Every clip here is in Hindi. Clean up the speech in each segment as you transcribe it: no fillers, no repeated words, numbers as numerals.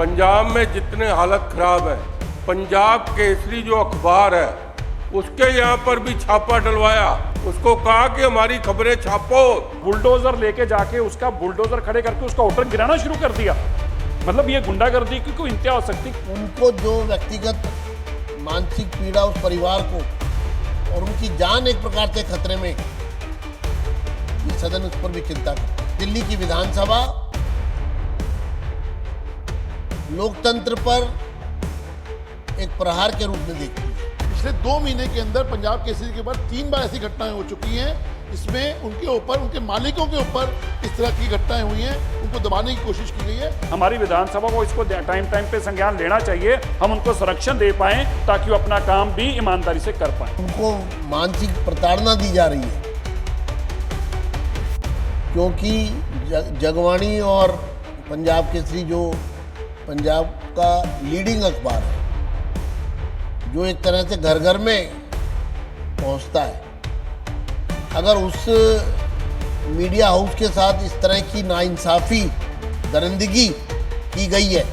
पंजाब में जितने हालत खराब है, पंजाब केसरी जो अखबार है उसके यहाँ पर भी छापा डलवाया। उसको कहा कि हमारी खबरें छापो। बुलडोजर लेके जाके उसका बुलडोजर खड़े करके उसका होटल गिराना शुरू कर दिया। मतलब ये गुंडागर्दी की कोई इंतहा हो सकती। उनको जो व्यक्तिगत मानसिक पीड़ा उस परिवार को और उनकी जान एक प्रकार से खतरे में, ये सदन उस पर भी चिंता करता है। दिल्ली की विधानसभा लोकतंत्र पर एक प्रहार के रूप में देखती है। पिछले 2 महीने के अंदर पंजाब केसरी के बाद 3 बार ऐसी घटनाएं हो चुकी हैं। इसमें उनके ऊपर, उनके मालिकों के ऊपर इस तरह की घटनाएं हुई हैं। उनको दबाने की कोशिश की गई है। हमारी विधानसभा को इसको टाइम पे संज्ञान लेना चाहिए। हम उनको संरक्षण दे पाएं ताकि वो अपना काम भी ईमानदारी से कर पाएं। उनको मानसिक प्रताड़ना दी जा रही है क्योंकि जगवाणी और पंजाब केसरी जो पंजाब का लीडिंग अखबार है, जो एक तरह से घर घर में पहुंचता है, अगर उस मीडिया हाउस के साथ इस तरह की नाइंसाफी, दरिंदगी की गई है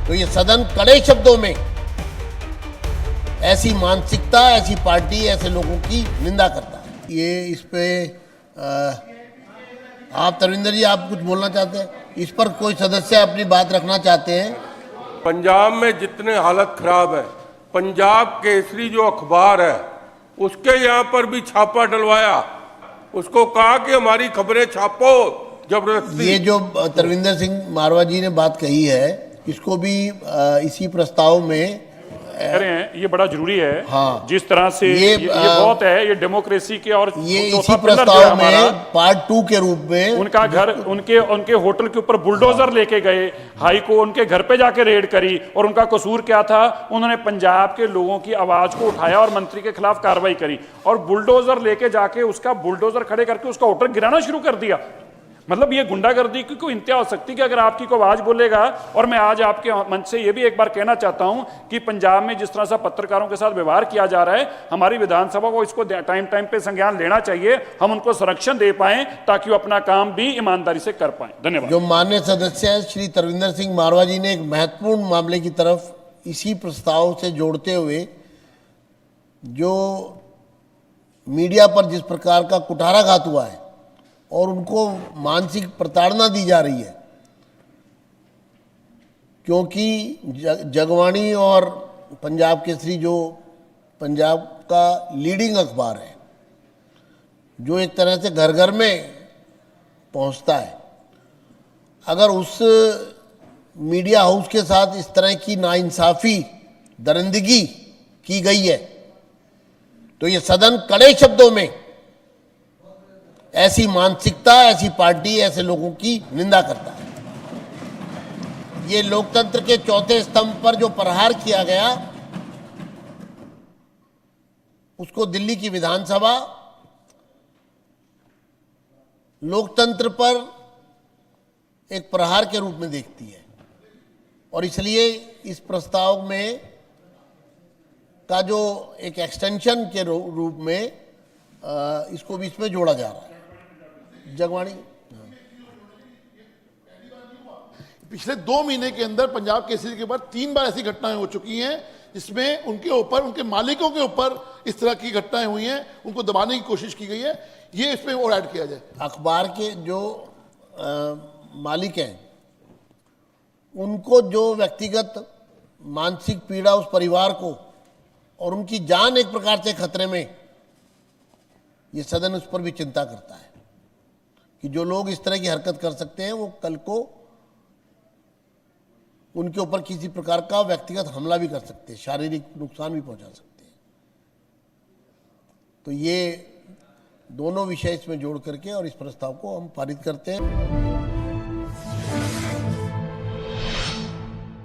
तो ये सदन कड़े शब्दों में ऐसी मानसिकता, ऐसी पार्टी, ऐसे लोगों की निंदा करता है। ये इस पे आप तरविंदर जी, आप कुछ बोलना चाहते हैं? इस पर कोई सदस्य अपनी बात रखना चाहते हैं? पंजाब में जितने हालत खराब है, पंजाब केसरी जो अखबार है उसके यहाँ पर भी छापा डलवाया। उसको कहा कि हमारी खबरें छापो जबरदस्ती। ये जो तरविंदर सिंह मारवा जी ने बात कही है, इसको भी इसी प्रस्ताव में कह रहे हैं। ये बड़ा जरूरी है। हाँ, जिस तरह से ये बहुत है, ये डेमोक्रेसी के और ये इसी प्रस्ताव में पार्ट 2 के रूप में उनका घर, उनके होटल के ऊपर बुलडोजर लेके गए, हाई को उनके घर पे जाके रेड करी। और उनका कसूर क्या था? उन्होंने पंजाब के लोगों की आवाज को उठाया और मंत्री के खिलाफ कार्रवाई करी और बुलडोजर लेके जाके उसका बुलडोजर खड़े करके उसका होटल गिराना शुरू कर दिया। मतलब ये गुंडागर्दी की कोई इंतहा हो सकती कि अगर आपकी कोई आवाज बोलेगा। और मैं आज आपके मंच से ये भी एक बार कहना चाहता हूं कि पंजाब में जिस तरह से पत्रकारों के साथ व्यवहार किया जा रहा है, हमारी विधानसभा को इसको टाइम पे संज्ञान लेना चाहिए। हम उनको संरक्षण दे पाएं ताकि वो अपना काम भी ईमानदारी से कर पाएं। धन्यवाद। जो माननीय सदस्य है श्री तरविंदर सिंह मारवा जी ने एक महत्वपूर्ण मामले की तरफ इसी प्रस्ताव से जोड़ते हुए, जो मीडिया पर जिस प्रकार का कुठाराघात हुआ है और उनको मानसिक प्रताड़ना दी जा रही है, क्योंकि जगवाणी और पंजाब केसरी जो पंजाब का लीडिंग अखबार है, जो एक तरह से घर घर में पहुंचता है, अगर उस मीडिया हाउस के साथ इस तरह की नाइंसाफी, दरिंदगी की गई है तो ये सदन कड़े शब्दों में ऐसी मानसिकता, ऐसी पार्टी, ऐसे लोगों की निंदा करता है। ये लोकतंत्र के चौथे स्तंभ पर जो प्रहार किया गया, उसको दिल्ली की विधानसभा लोकतंत्र पर एक प्रहार के रूप में देखती है और इसलिए इस प्रस्ताव में का जो एक एक्सटेंशन के रूप में इसको बीच में जोड़ा जा रहा है। जगवाणी, पिछले 2 महीने के अंदर पंजाब केसरी के बाद 3 बार ऐसी घटनाएं हो चुकी हैं जिसमें उनके ऊपर, उनके मालिकों के ऊपर इस तरह की घटनाएं हुई हैं। उनको दबाने की कोशिश की गई है। ये इसमें और ऐड किया जाए। अखबार के जो मालिक हैं, उनको जो व्यक्तिगत मानसिक पीड़ा उस परिवार को और उनकी जान एक प्रकार से खतरे में, ये सदन उस पर भी चिंता करता है कि जो लोग इस तरह की हरकत कर सकते हैं, वो कल को उनके ऊपर किसी प्रकार का व्यक्तिगत हमला भी कर सकते हैं, शारीरिक नुकसान भी पहुंचा सकते हैं। तो ये दोनों विषय इसमें जोड़ करके और इस प्रस्ताव को हम पारित करते हैं।